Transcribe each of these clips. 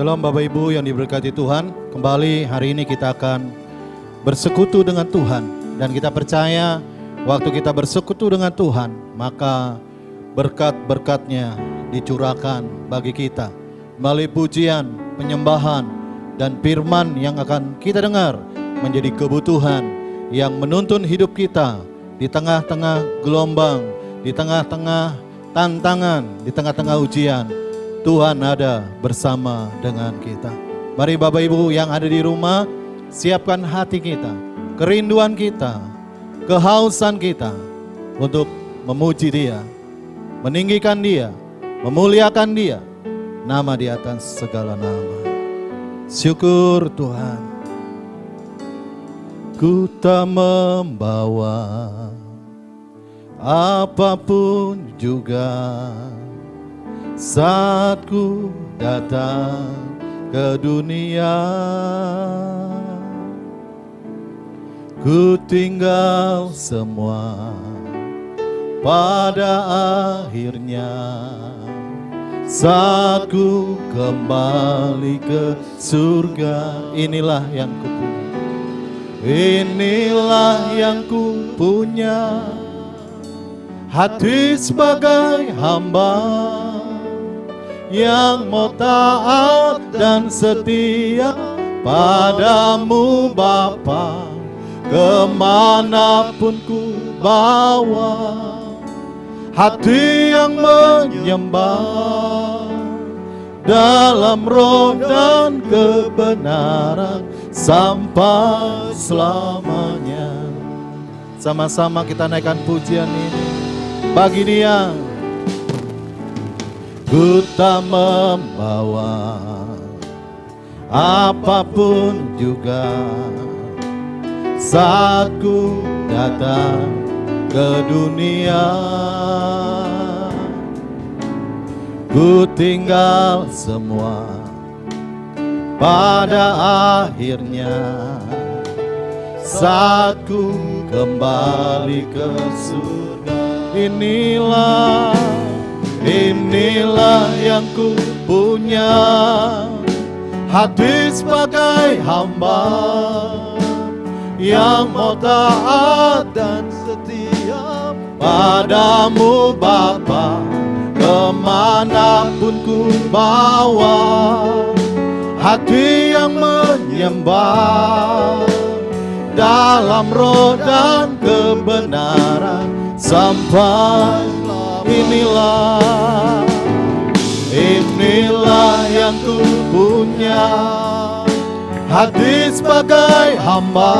Shalom Bapak Ibu yang diberkati Tuhan. Kembali hari ini kita akan bersekutu dengan Tuhan. Dan kita percaya waktu kita bersekutu dengan Tuhan, maka berkat-berkatnya dicurahkan bagi kita melalui pujian, penyembahan, dan firman yang akan kita dengar menjadi kebutuhan yang menuntun hidup kita di tengah-tengah gelombang, di tengah-tengah tantangan, di tengah-tengah ujian. Tuhan ada bersama dengan kita. Mari Bapak Ibu yang ada di rumah, siapkan hati kita, kerinduan kita, kehausan kita untuk memuji Dia, meninggikan Dia, memuliakan Dia, nama di atas segala nama. Syukur Tuhan. Ku tak membawa apapun juga saat ku datang ke dunia. Ku tinggal semua pada akhirnya saat ku kembali ke surga. Inilah yang ku punya, inilah yang ku punya, hati sebagai hamba yang mau taat dan setia padamu Bapa, kemanapun ku bawa, hati yang menyembah dalam roh dan kebenaran sampai selamanya. Sama-sama kita naikkan pujian ini bagi Dia. Ku tak membawa apapun juga saat ku datang ke dunia. Ku tinggal semua pada akhirnya saat ku kembali ke surga. Inilah yang ku punya, hati sebagai hamba yang mau taat dan setia padamu Bapa, kemanapun ku bawa, hati yang menyembah dalam roh dan kebenaran sampai inilah yang ku punya, hati sebagai hamba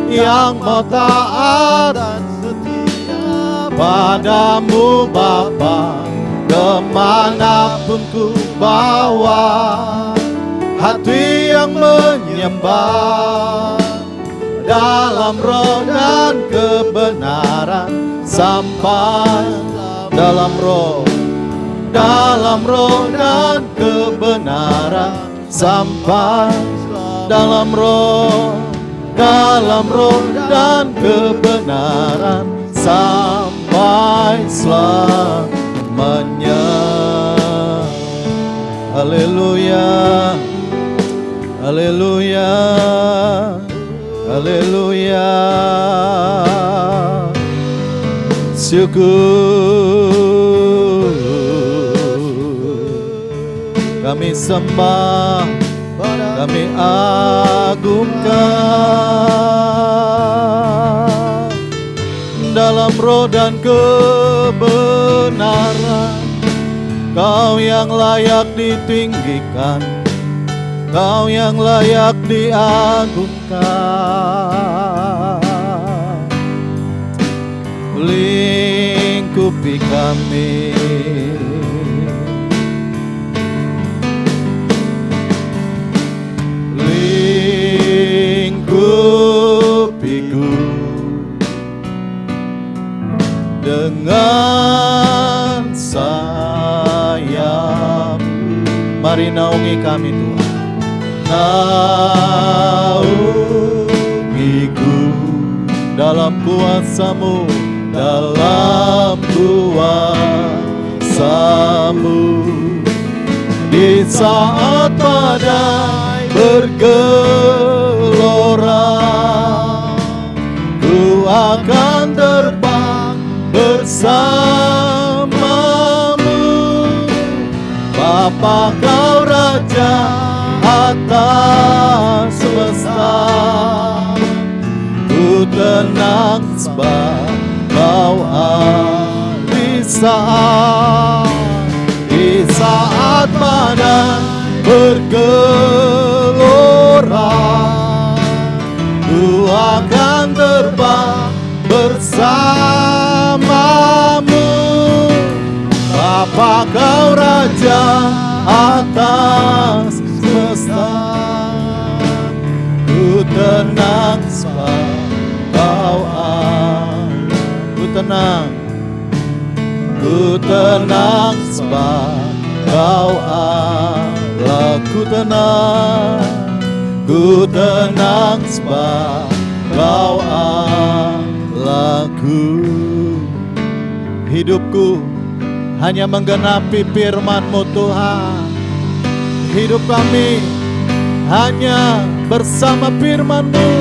yang mau taat dan setia padamu Bapa, kemanapun ku bawa, hati yang menyembah dalam roh dan kebenaran sampai dalam roh dan kebenaran sampai dalam roh dan kebenaran sampai selamanya. Haleluya, haleluya, haleluya. Syukur kami sembah, kami agungkan dalam roh dan kebenaran. Kau yang layak ditinggikan, Kau yang layak diagungkan. Lingkupi kami, lingkupiku dengan sayap. Mari naungi kami Tuhan, naungiku dalam kuasa-Mu, dalam kuasa-Mu. Di di saat badai bergelora. Ku akan terbang bersamamu, Bapa Kau Raja atas semesta. Ku tenang sebab Kau di saat badai bergelora. Ku akan terbang bersamamu, Bapa Kau Raja atas semesta. Ku tenang sebab Kau ku tenang sebab Kau Allah. Ku tenang sebab Kau Allahku. Hidupku hanya menggenapi firman-Mu Tuhan. Hidup kami hanya bersama firman-Mu.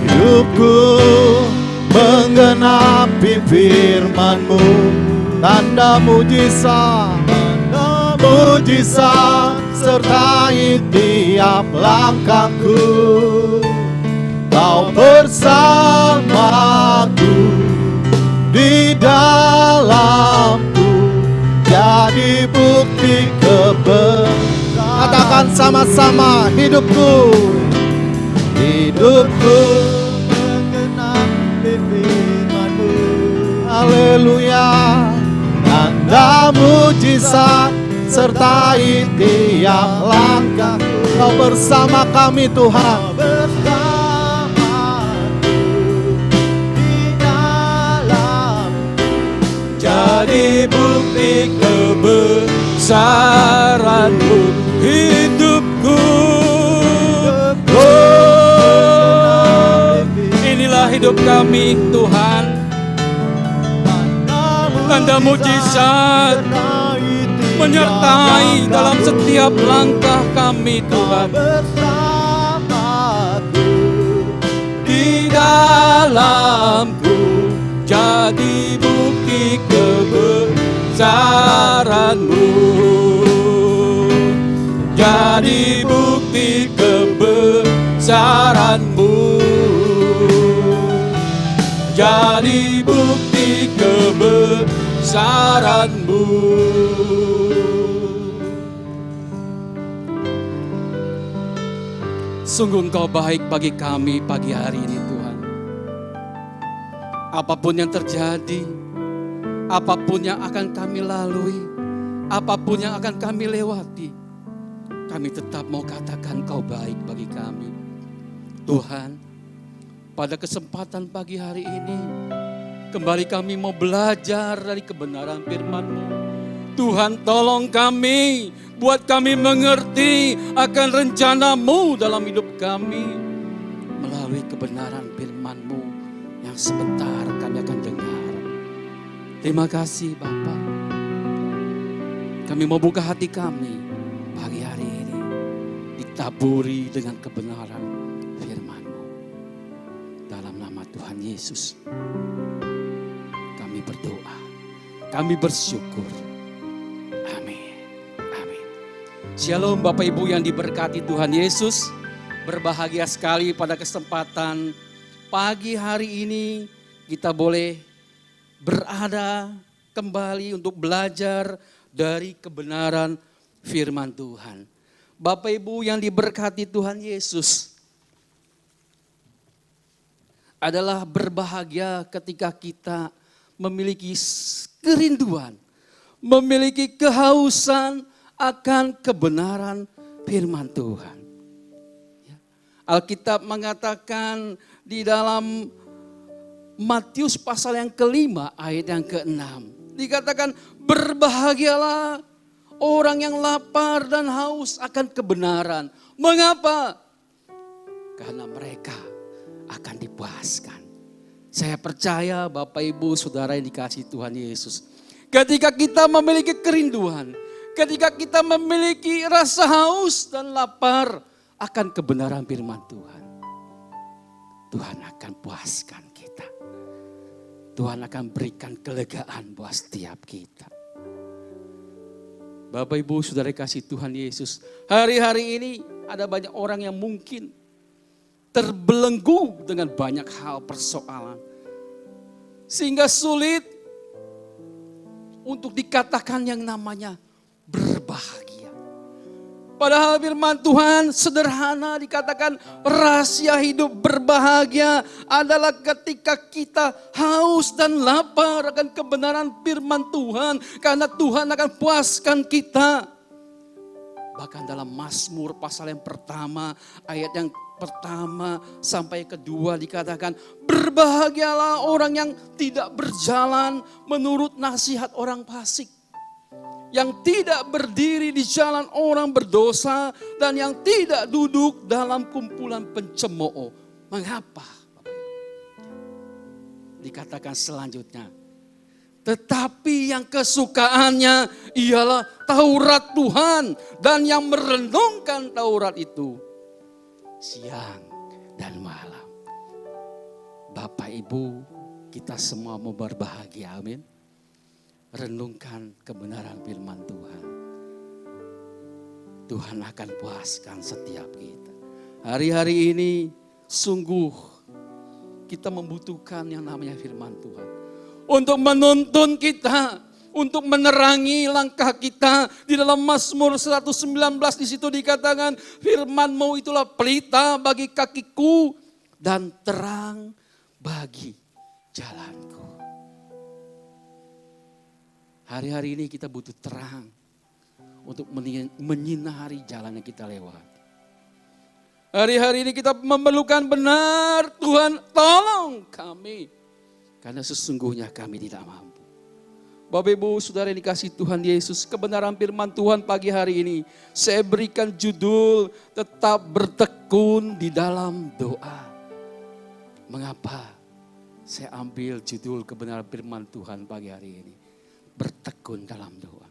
Hidupku menggenapi firman-Mu. Tanda mujizat sertai tiap langkahku. Kau bersamaku, di dalamku, jadi bukti kebenaran. Katakan sama-sama, hidupku menggenapi firman-Mu. Haleluya. Tanda mujizat sertai tiap langkah. Kau bersama kami Tuhan. Di dalam jadi bukti kebesaran-Mu. Hidupku, inilah hidup kami Tuhan. Tanda mujizat menyertai dalam setiap langkah kami Tuhan. Di dalamku jadi bukti kebesaran-Mu. Jadi bukti kebesaran-Mu. Jadi bukti kebesaran-Mu. Sungguh Engkau baik bagi kami pagi hari ini Tuhan. Apapun yang terjadi, apapun yang akan kami lalui, apapun yang akan kami lewati, kami tetap mau katakan Kau baik bagi kami. Tuhan, pada kesempatan pagi hari ini, kembali kami mau belajar dari kebenaran firman-Mu. Tuhan tolong kami, buat kami mengerti akan rencana-Mu dalam hidup kami. Melalui kebenaran firman-Mu yang sebentar kami akan dengar. Terima kasih Bapa. Kami mau buka hati kami pagi hari ini, ditaburi dengan kebenaran firman-Mu. Dalam nama Tuhan Yesus, kami berdoa, kami bersyukur. Amin. Amin. Shalom Bapak Ibu yang diberkati Tuhan Yesus. Berbahagia sekali pada kesempatan pagi hari ini kita boleh berada kembali untuk belajar dari kebenaran firman Tuhan. Bapak Ibu yang diberkati Tuhan Yesus, adalah berbahagia ketika kita memiliki kerinduan, memiliki kehausan akan kebenaran firman Tuhan. Alkitab mengatakan di dalam Matius pasal yang kelima ayat yang ke-6. Dikatakan berbahagialah orang yang lapar dan haus akan kebenaran. Mengapa? Karena mereka akan dipuaskan. Saya percaya Bapak Ibu Saudara yang dikasihi Tuhan Yesus. Ketika kita memiliki kerinduan, ketika kita memiliki rasa haus dan lapar akan kebenaran firman Tuhan, Tuhan akan puaskan kita. Tuhan akan berikan kelegaan buat setiap kita. Bapak Ibu Saudara kasih Tuhan Yesus, hari-hari ini ada banyak orang yang mungkin terbelenggu dengan banyak hal persoalan. Sehingga sulit untuk dikatakan yang namanya berbahagia. Padahal firman Tuhan sederhana dikatakan rahasia hidup berbahagia adalah ketika kita haus dan lapar akan kebenaran firman Tuhan. Karena Tuhan akan puaskan kita. Bahkan dalam Mazmur pasal yang pertama, ayat yang pertama sampai kedua dikatakan, berbahagialah orang yang tidak berjalan menurut nasihat orang fasik, yang tidak berdiri di jalan orang berdosa, dan yang tidak duduk dalam kumpulan pencemooh. Mengapa? Dikatakan selanjutnya, tetapi yang kesukaannya ialah Taurat Tuhan, dan yang merenungkan Taurat itu siang dan malam. Bapak Ibu, kita semua mau berbahagia, amin. Renungkan kebenaran firman Tuhan. Tuhan akan puaskan setiap kita. Hari-hari ini sungguh kita membutuhkan yang namanya firman Tuhan. Untuk menuntun kita, untuk menerangi langkah kita. Di dalam Mazmur 119 di situ dikatakan, firman-Mu itulah pelita bagi kakiku dan terang bagi jalanku. Hari-hari ini kita butuh terang untuk menyinari jalan yang kita lewati. Hari-hari ini kita memerlukan benar, Tuhan tolong kami. Karena sesungguhnya kami tidak mampu. Bapak Ibu Saudara yang dikasih Tuhan Yesus, kebenaran firman Tuhan pagi hari ini saya berikan judul tetap bertekun di dalam doa. Mengapa saya ambil judul kebenaran firman Tuhan pagi hari ini? Bertekun dalam doa.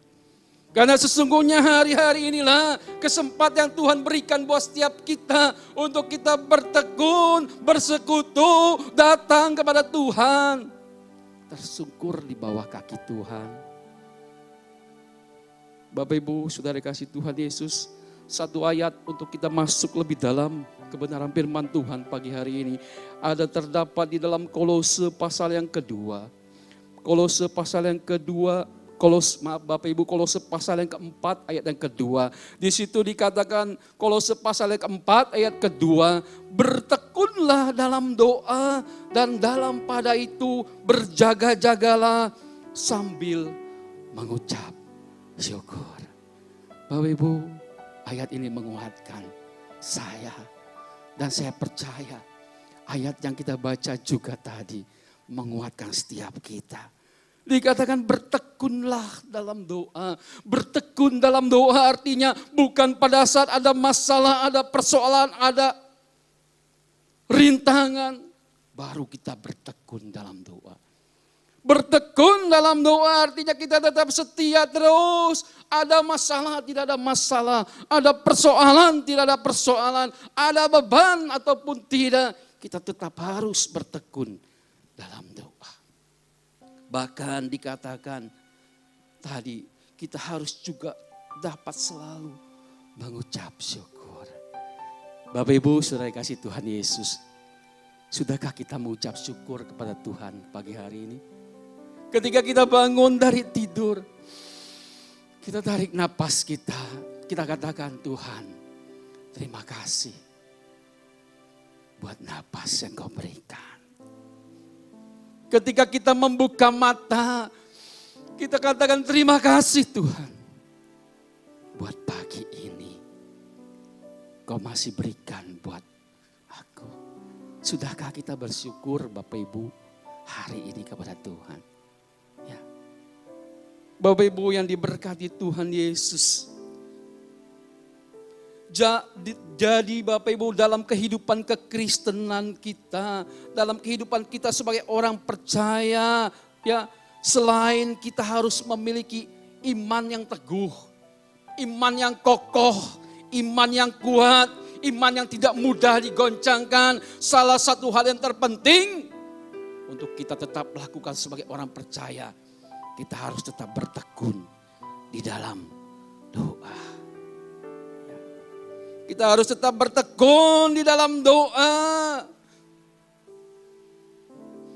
Karena sesungguhnya hari-hari inilah kesempatan yang Tuhan berikan buat setiap kita untuk kita bertekun, bersekutu, datang kepada Tuhan. Tersungkur di bawah kaki Tuhan. Bapak Ibu Saudara kasih Tuhan Yesus, satu ayat untuk kita masuk lebih dalam kebenaran firman Tuhan pagi hari ini. Ada terdapat di dalam Kolose pasal yang kedua. Kolose pasal yang kedua, Bapak Ibu, Kolose pasal yang keempat ayat yang kedua. Di situ dikatakan Kolose pasal yang keempat ayat kedua, bertekunlah dalam doa dan dalam pada itu berjaga-jagalah sambil mengucap syukur. Bapak Ibu, ayat ini menguatkan saya dan saya percaya ayat yang kita baca juga tadi menguatkan setiap kita. Dikatakan bertekunlah dalam doa. Bertekun dalam doa artinya bukan pada saat ada masalah, ada persoalan, ada rintangan, baru kita bertekun dalam doa. Bertekun dalam doa artinya kita tetap setia terus. Ada masalah, tidak ada masalah. Ada persoalan, tidak ada persoalan. Ada beban ataupun tidak. Kita tetap harus bertekun dalam doa. Bahkan dikatakan tadi kita harus juga dapat selalu mengucap syukur. Bapak Ibu Saudara kasih Tuhan Yesus, sudahkah kita mengucap syukur kepada Tuhan pagi hari ini? Ketika kita bangun dari tidur, kita tarik napas kita katakan Tuhan, terima kasih buat napas yang Kau berikan. Ketika kita membuka mata, kita katakan terima kasih Tuhan. Buat pagi ini, Kau masih berikan buat aku. Sudahkah kita bersyukur Bapak Ibu hari ini kepada Tuhan? Ya. Bapak Ibu yang diberkati Tuhan Yesus. Jadi Bapak Ibu dalam kehidupan kekristenan kita, dalam kehidupan kita sebagai orang percaya, ya selain kita harus memiliki iman yang teguh, iman yang kokoh, iman yang kuat, iman yang tidak mudah digoncangkan. Salah satu hal yang terpenting untuk kita tetap lakukan sebagai orang percaya, kita harus tetap bertekun di dalam doa. Kita harus tetap bertekun di dalam doa.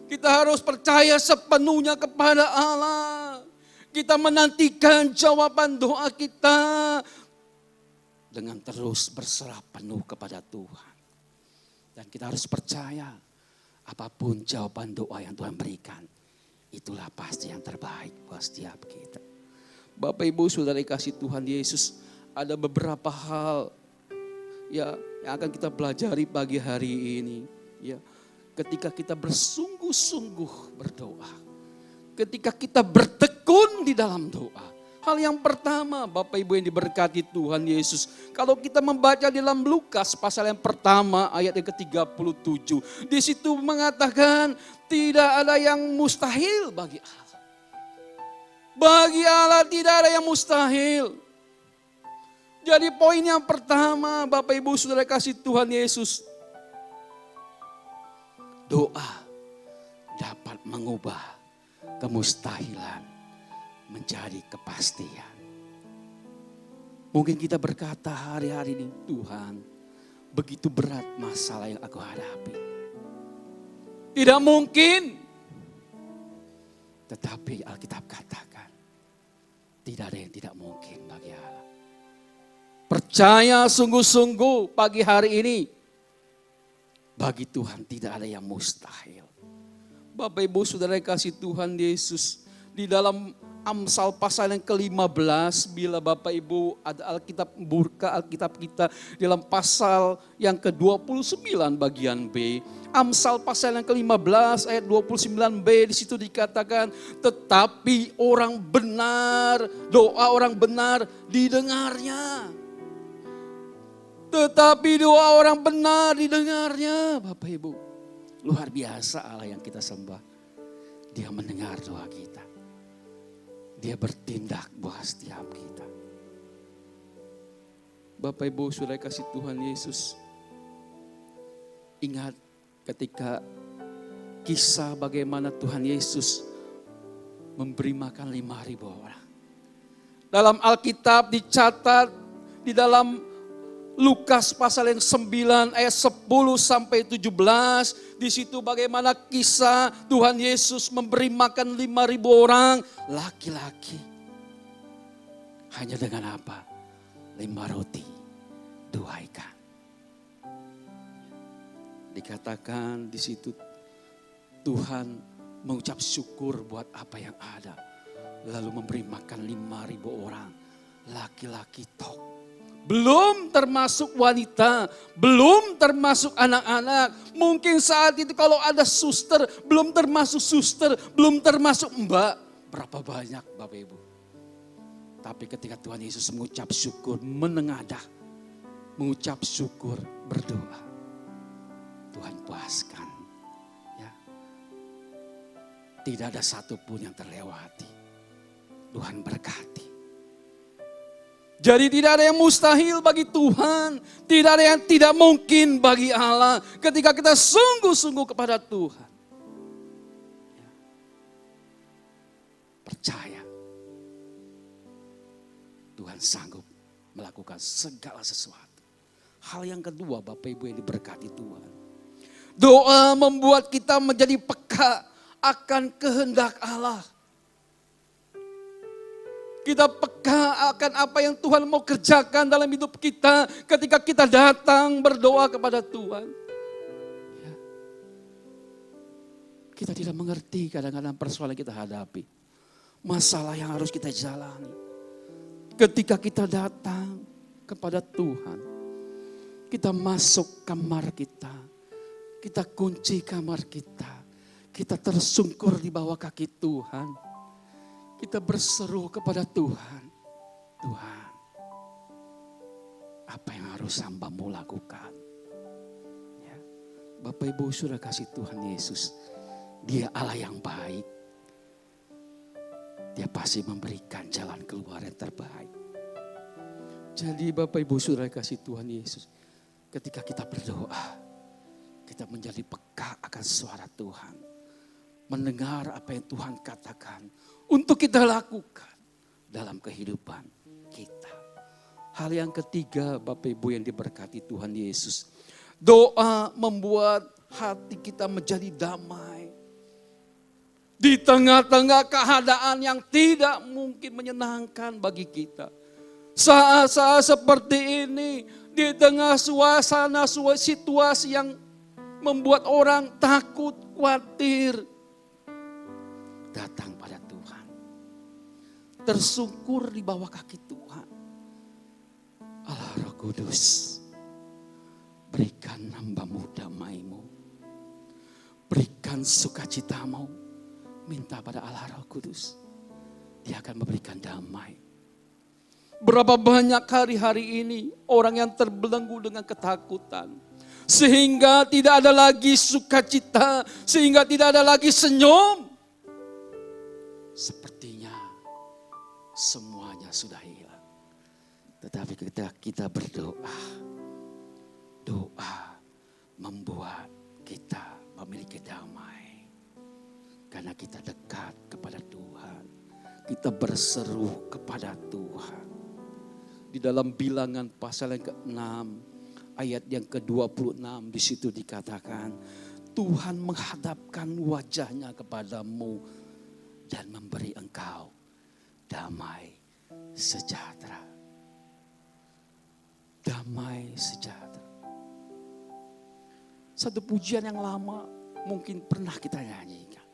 Kita harus percaya sepenuhnya kepada Allah. Kita menantikan jawaban doa kita dengan terus berserah penuh kepada Tuhan. Dan kita harus percaya apapun jawaban doa yang Tuhan berikan, itulah pasti yang terbaik buat setiap kita. Bapak Ibu Saudara kasih Tuhan Yesus, ada beberapa hal ya yang akan kita pelajari pagi hari ini. Ya, ketika kita bersungguh-sungguh berdoa, ketika kita bertekun di dalam doa. Hal yang pertama Bapak Ibu yang diberkati Tuhan Yesus. Kalau kita membaca di dalam Lukas pasal yang pertama ayat yang ke-37. Di situ mengatakan tidak ada yang mustahil bagi Allah. Bagi Allah tidak ada yang mustahil. Jadi poin yang pertama Bapak Ibu Saudara kasih Tuhan Yesus. Doa dapat mengubah kemustahilan menjadi kepastian. Mungkin kita berkata hari-hari ini, Tuhan, begitu berat masalah yang aku hadapi. Tidak mungkin. Tetapi Alkitab katakan, tidak ada yang tidak mungkin bagi Allah. Percaya sungguh-sungguh pagi hari ini, bagi Tuhan tidak ada yang mustahil. Bapak Ibu Saudara kasih Tuhan Yesus, di dalam Amsal pasal yang ke-15, bila Bapak Ibu ada Alkitab, buka Alkitab kita dalam pasal yang ke-29 bagian B. Amsal pasal yang ke-15 ayat 29b, di situ dikatakan, tetapi orang benar, doa orang benar didengarnya. Tetapi doa orang benar didengarnya. Bapak Ibu, luar biasa Allah yang kita sembah. Dia mendengar doa kita. Dia bertindak buat setiap kita. Bapak Ibu Saudara kasih Tuhan Yesus. Ingat ketika kisah bagaimana Tuhan Yesus memberi makan 5.000 orang. Dalam Alkitab dicatat di dalam Lukas pasal yang 9 ayat 10 sampai 17. Di situ bagaimana kisah Tuhan Yesus memberi makan 5.000 orang laki-laki. Hanya dengan apa? 5 roti, 2 ikan. Dikatakan di situ Tuhan mengucap syukur buat apa yang ada. Lalu memberi makan 5.000 orang laki-laki tok. Belum termasuk wanita, belum termasuk anak-anak. Mungkin saat itu kalau ada suster, belum termasuk suster, belum termasuk mbak. Berapa banyak Bapak Ibu. Tapi ketika Tuhan Yesus mengucap syukur, menengadah, mengucap syukur, berdoa. Tuhan puaskan. Ya. Tidak ada satupun yang terlewati. Tuhan berkati. Jadi tidak ada yang mustahil bagi Tuhan. Tidak ada yang tidak mungkin bagi Allah. Ketika kita sungguh-sungguh kepada Tuhan. Ya. Percaya. Tuhan sanggup melakukan segala sesuatu. Hal yang kedua Bapak Ibu yang diberkati Tuhan. Doa membuat kita menjadi peka akan kehendak Allah. Kita peka akan apa yang Tuhan mau kerjakan dalam hidup kita ketika kita datang berdoa kepada Tuhan. Ya. Kita tidak mengerti kadang-kadang persoalan yang kita hadapi. Masalah yang harus kita jalani. Ketika kita datang kepada Tuhan. Kita masuk kamar kita. Kita kunci kamar kita. Kita tersungkur di bawah kaki Tuhan. Kita berseru kepada Tuhan. Tuhan, apa yang harus hamba-Mu lakukan? Ya. Bapak Ibu sudah kasih Tuhan Yesus. Dia Allah yang baik. Dia pasti memberikan jalan keluar yang terbaik. Jadi Bapak Ibu Saudara kasih Tuhan Yesus, ketika kita berdoa, kita menjadi peka akan suara Tuhan. Mendengar apa yang Tuhan katakan untuk kita lakukan dalam kehidupan kita. Hal yang ketiga Bapak Ibu yang diberkati Tuhan Yesus. Doa membuat hati kita menjadi damai. Di tengah-tengah keadaan yang tidak mungkin menyenangkan bagi kita. Saat-saat seperti ini, di tengah suasana situasi yang membuat orang takut, khawatir. Datang pada Tuhan. Tersungkur di bawah kaki Tuhan. Allah Roh Kudus, berikan hamba-Mu damai-Mu. Berikan sukacitamu. Minta pada Allah Roh Kudus. Dia akan memberikan damai. Berapa banyak hari-hari ini orang yang terbelenggu dengan ketakutan. Sehingga tidak ada lagi sukacita. Sehingga tidak ada lagi senyum. Sepertinya semuanya sudah hilang. Tetapi ketika kita berdoa. Doa membuat kita memiliki damai. Karena kita dekat kepada Tuhan. Kita berseru kepada Tuhan. Di dalam Bilangan pasal yang ke-6 ayat yang ke-26 di situ dikatakan Tuhan menghadapkan wajahnya kepadamu dan memberi engkau damai sejahtera. Damai sejahtera. Satu pujian yang lama mungkin pernah kita nyanyikan.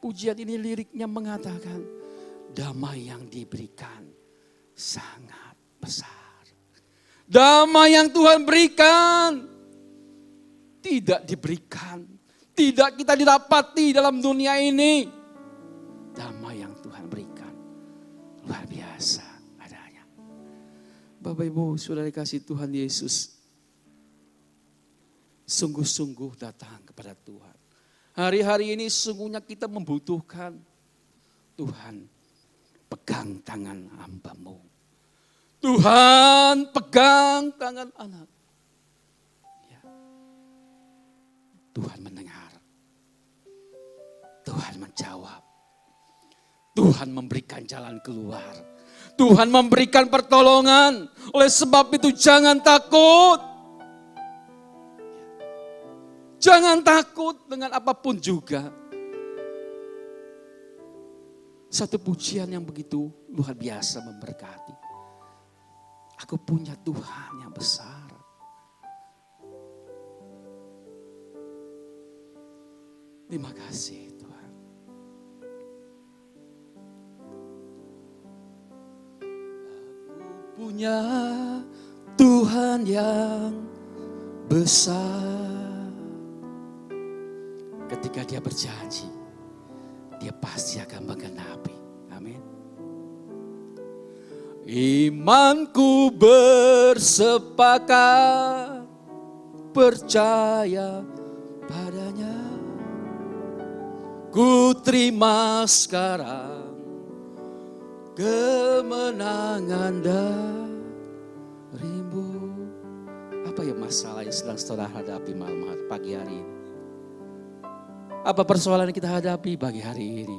Pujian ini liriknya mengatakan damai yang diberikan sangat besar. Damai yang Tuhan berikan tidak diberikan, tidak kita didapati dalam dunia ini. Damai yang Tuhan berikan luar biasa adanya. Bapak Ibu Saudara kasih Tuhan Yesus, sungguh-sungguh datang kepada Tuhan. Hari-hari ini sungguhnya kita membutuhkan Tuhan pegang tangan hamba-Mu. Tuhan pegang tangan anak. Ya. Tuhan mendengar. Tuhan menjawab. Tuhan memberikan jalan keluar. Tuhan memberikan pertolongan. Oleh sebab itu jangan takut. Jangan takut dengan apapun juga. Satu pujian yang begitu luar biasa memberkati. Aku punya Tuhan yang besar. Terima kasih Tuhan. Aku punya Tuhan yang besar. Ketika dia berjanji, dia pasti akan menggenapi. Amin. Imanku bersepakat, percaya padanya. Ku terima sekarang kemenangan darimu. Apa ya masalah yang sedang saudara hadapi malam pagi hari ini? Apa persoalan yang kita hadapi pagi hari ini?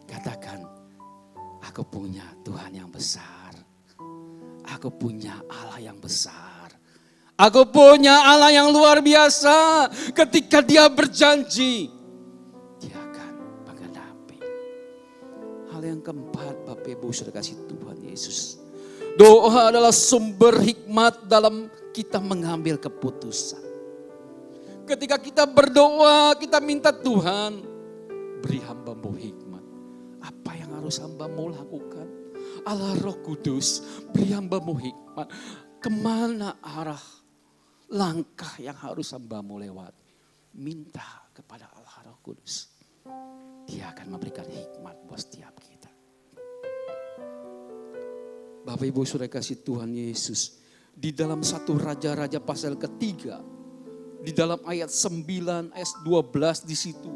Katakan, aku punya Tuhan yang besar. Aku punya Allah yang besar. Aku punya Allah yang luar biasa. Ketika dia berjanji, dia akan menggenapi. Hal yang keempat, Bapak Ibu Saudara kasih Tuhan Yesus. Doa adalah sumber hikmat dalam kita mengambil keputusan. Ketika kita berdoa, kita minta Tuhan, beri hamba-Mu hikmat. Apa yang harus hamba-Mu lakukan? Allah Roh Kudus, beri hamba-Mu hikmat. Kemana arah langkah yang harus hamba-Mu lewat? Minta kepada Allah Roh Kudus. Dia akan memberikan hikmat buat setiap kita. Bapak Ibu Saudara kasih Tuhan Yesus. Di dalam 1 Raja-Raja pasal ketiga. Di dalam ayat 9, ayat 12 di situ.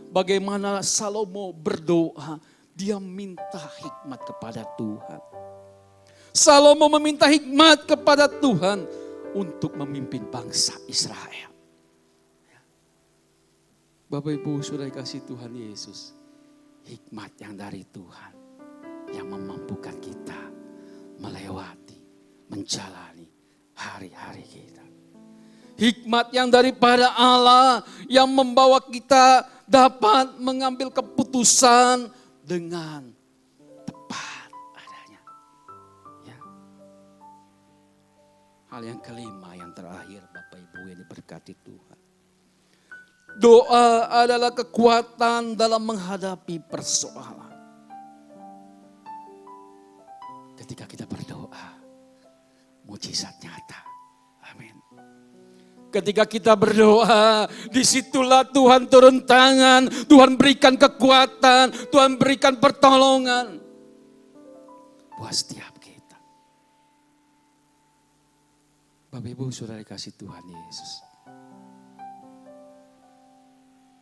Bagaimana Salomo berdoa, dia minta hikmat kepada Tuhan. Salomo meminta hikmat kepada Tuhan untuk memimpin bangsa Israel. Bapak Ibu Saudara kasih Tuhan Yesus, hikmat yang dari Tuhan yang memampukan kita melewati, menjalani hari-hari kita. Hikmat yang daripada Allah yang membawa kita dapat mengambil keputusan dengan tepat adanya. Ya. Hal yang kelima, yang terakhir Bapak Ibu yang diberkati Tuhan. Doa adalah kekuatan dalam menghadapi persoalan. Ketika kita berdoa, mujizat nyata. Amin. Ketika kita berdoa, disitulah Tuhan turun tangan, Tuhan berikan kekuatan, Tuhan berikan pertolongan buat setiap kita. Bapak Ibu Saudara kasih Tuhan Yesus,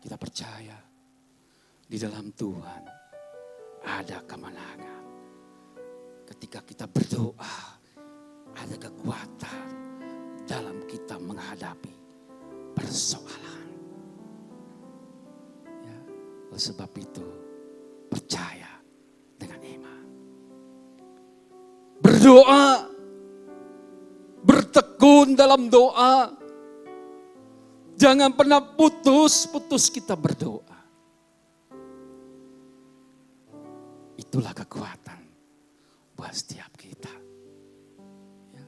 kita percaya di dalam Tuhan ada kemenangan. Ketika kita berdoa, ada kekuatan dalam kita menghadapi persoalan. Ya, oleh sebab itu, percaya dengan iman. Berdoa, bertekun dalam doa. Jangan pernah putus kita berdoa. Itulah kekuatan buat setiap kita. Ya.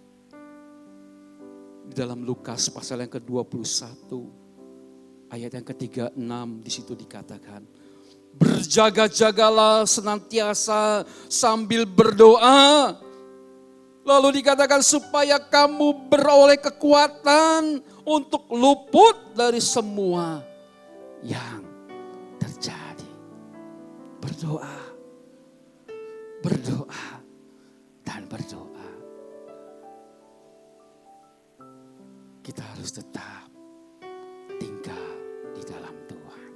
Di dalam Lukas pasal yang ke-21 ayat yang ke-36 di situ dikatakan, berjaga-jagalah senantiasa sambil berdoa. Lalu dikatakan supaya kamu beroleh kekuatan untuk luput dari semua yang terjadi. Berdoa, berdoa, dan berdoa. Kita harus tetap tinggal di dalam Tuhan.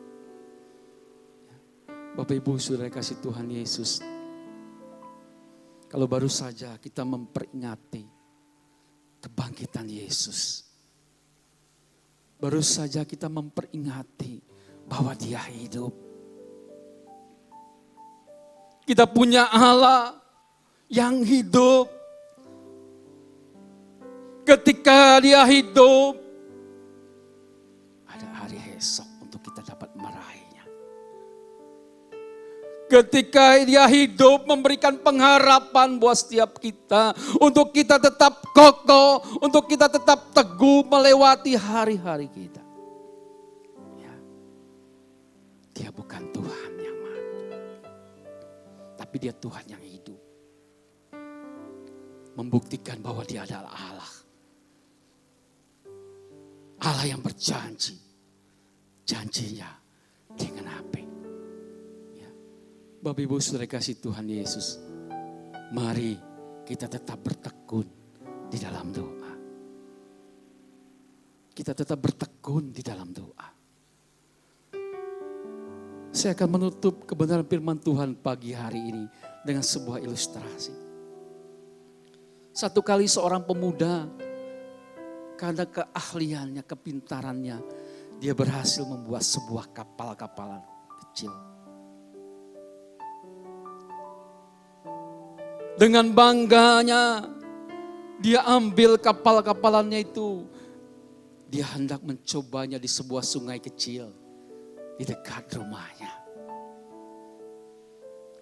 Bapak Ibu Saudara kasih Tuhan Yesus, kalau baru saja kita memperingati kebangkitan Yesus, baru saja kita memperingati bahwa Dia hidup. Kita punya Allah yang hidup. Ketika Dia hidup, ada hari esok untuk kita dapat meraihnya. Ketika Dia hidup, memberikan pengharapan buat setiap kita, untuk kita tetap kokoh, untuk kita tetap teguh melewati hari-hari kita. Ya. Dia bukan Tuhan yang mati, tapi Dia Tuhan yang hidup. Membuktikan bahwa Dia adalah Allah. Allah yang berjanji, janjinya digenapi. Ya. Bapak Ibu Saudara kasih Tuhan Yesus, mari kita tetap bertekun di dalam doa. Kita tetap bertekun di dalam doa. Saya akan menutup kebenaran firman Tuhan pagi hari ini dengan sebuah ilustrasi. Satu kali seorang pemuda, karena keahliannya, kepintarannya, dia berhasil membuat sebuah kapal-kapalan kecil. Dengan bangganya, dia ambil kapal-kapalannya itu. Dia hendak mencobanya di sebuah sungai kecil di dekat rumahnya.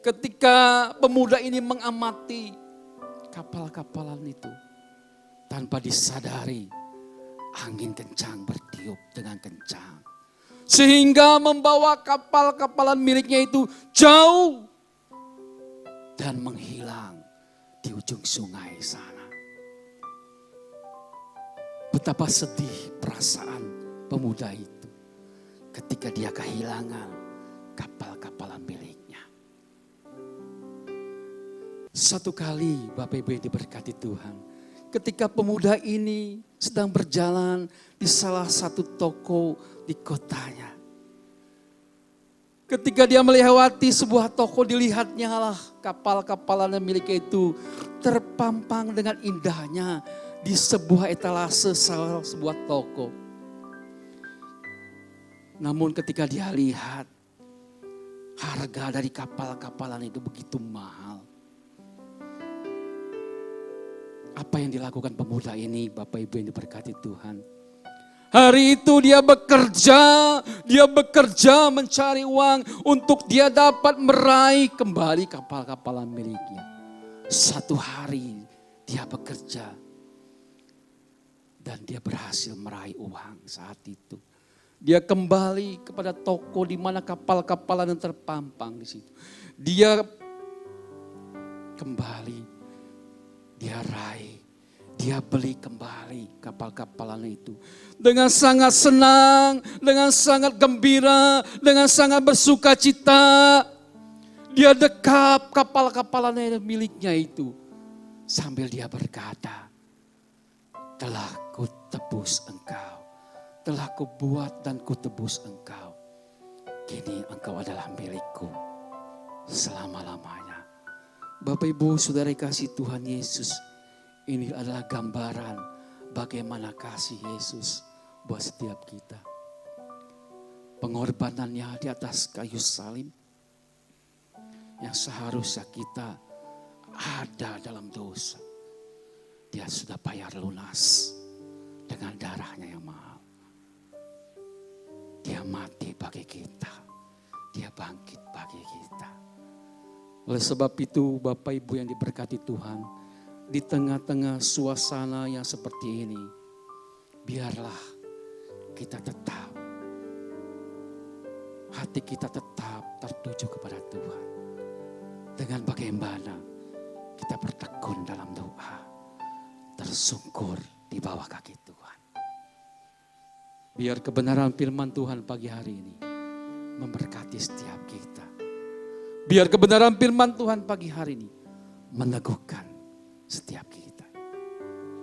Ketika pemuda ini mengamati kapal-kapalan itu, tanpa disadari, angin kencang bertiup dengan kencang. Sehingga membawa kapal-kapalan miliknya itu jauh dan menghilang di ujung sungai sana. Betapa sedih perasaan pemuda itu ketika dia kehilangan kapal-kapalan miliknya. Satu kali Bapak Ibu diberkati Tuhan, ketika pemuda ini sedang berjalan di salah satu toko di kotanya. Ketika dia melewati sebuah toko, dilihatnya lah kapal-kapalan yang miliknya itu terpampang dengan indahnya di sebuah etalase sebuah toko. Namun ketika dia lihat harga dari kapal-kapalan itu begitu mahal. Apa yang dilakukan pemuda ini, Bapak Ibu yang diberkati Tuhan? Hari itu dia bekerja mencari uang untuk dia dapat meraih kembali kapal-kapalan miliknya. Satu hari dia bekerja dan dia berhasil meraih uang saat itu. Dia kembali kepada toko di mana kapal-kapalan yang terpampang di situ. Dia kembali, dia raih. Dia beli kembali kapal-kapalan itu. Dengan sangat senang, dengan sangat gembira, dengan sangat bersuka cita. Dia dekap kapal-kapalan miliknya itu. Sambil dia berkata, telah kutebus engkau. Telah kubuat dan kutebus engkau. Kini engkau adalah milikku selama-lamanya. Bapak Ibu Saudara kasih Tuhan Yesus. Ini adalah gambaran bagaimana kasih Yesus buat setiap kita. Pengorbanannya di atas kayu salib. Yang seharusnya kita ada dalam dosa. Dia sudah bayar lunas dengan darahnya yang mahal. Dia mati bagi kita. Dia bangkit bagi kita. Oleh sebab itu Bapak Ibu yang diberkati Tuhan. Di tengah-tengah suasana yang seperti ini, biarlah kita tetap, hati kita tetap tertuju kepada Tuhan. Dengan bagaimana kita bertekun dalam doa, tersungkur di bawah kaki Tuhan. Biar kebenaran firman Tuhan pagi hari ini memberkati setiap kita. Biar kebenaran firman Tuhan pagi hari ini meneguhkan setiap kita.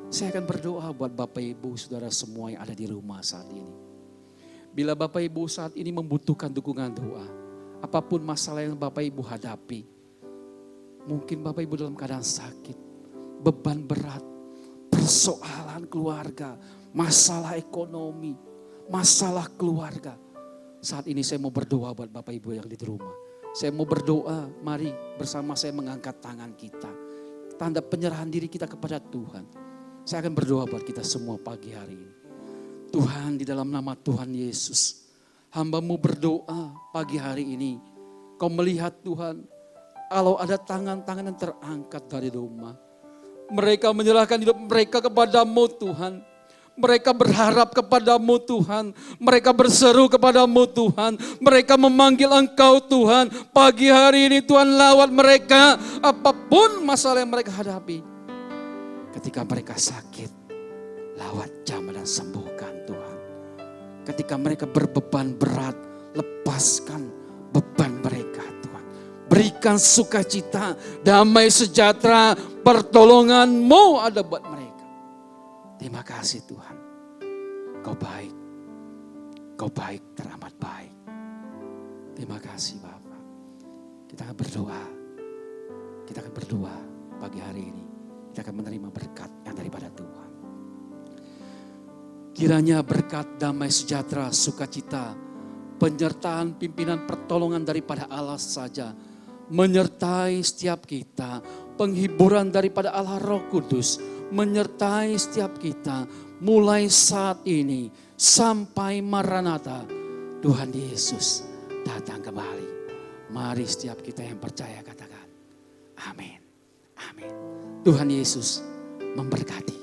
Saya akan berdoa buat Bapak Ibu Saudara semua yang ada di rumah saat ini. Bila Bapak Ibu saat ini membutuhkan dukungan doa, apapun masalah yang Bapak Ibu hadapi, mungkin Bapak Ibu dalam keadaan sakit, beban berat, persoalan keluarga, masalah ekonomi, masalah keluarga. Saat ini saya mau berdoa buat Bapak Ibu yang di rumah. Saya mau berdoa, mari bersama saya mengangkat tangan kita. Tanda penyerahan diri kita kepada Tuhan. Saya akan berdoa buat kita semua pagi hari ini. Tuhan, di dalam nama Tuhan Yesus, hamba-Mu berdoa pagi hari ini. Kau melihat Tuhan, kalau ada tangan-tangan yang terangkat dari rumah. Mereka menyerahkan hidup mereka kepada-Mu Tuhan. Mereka berharap kepada-Mu Tuhan. Mereka berseru kepada-Mu Tuhan. Mereka memanggil Engkau Tuhan. Pagi hari ini Tuhan lawat mereka. Apapun masalah yang mereka hadapi. Ketika mereka sakit, lawat jamah dan sembuhkan Tuhan. Ketika mereka berbeban berat, lepaskan beban mereka Tuhan. Berikan sukacita, damai sejahtera, pertolongan-Mu ada buat mereka. Terima kasih Tuhan, Kau baik, Kau baik teramat baik. Terima kasih Bapa. Kita akan berdoa pagi hari ini. Kita akan menerima berkat yang daripada Tuhan. Kiranya berkat damai sejahtera, sukacita, penyertaan pimpinan pertolongan daripada Allah saja menyertai setiap kita, penghiburan daripada Allah Roh Kudus menyertai setiap kita mulai saat ini sampai Maranatha. Tuhan Yesus datang kembali. Mari setiap kita yang percaya katakan amin. Amin. Tuhan Yesus memberkati.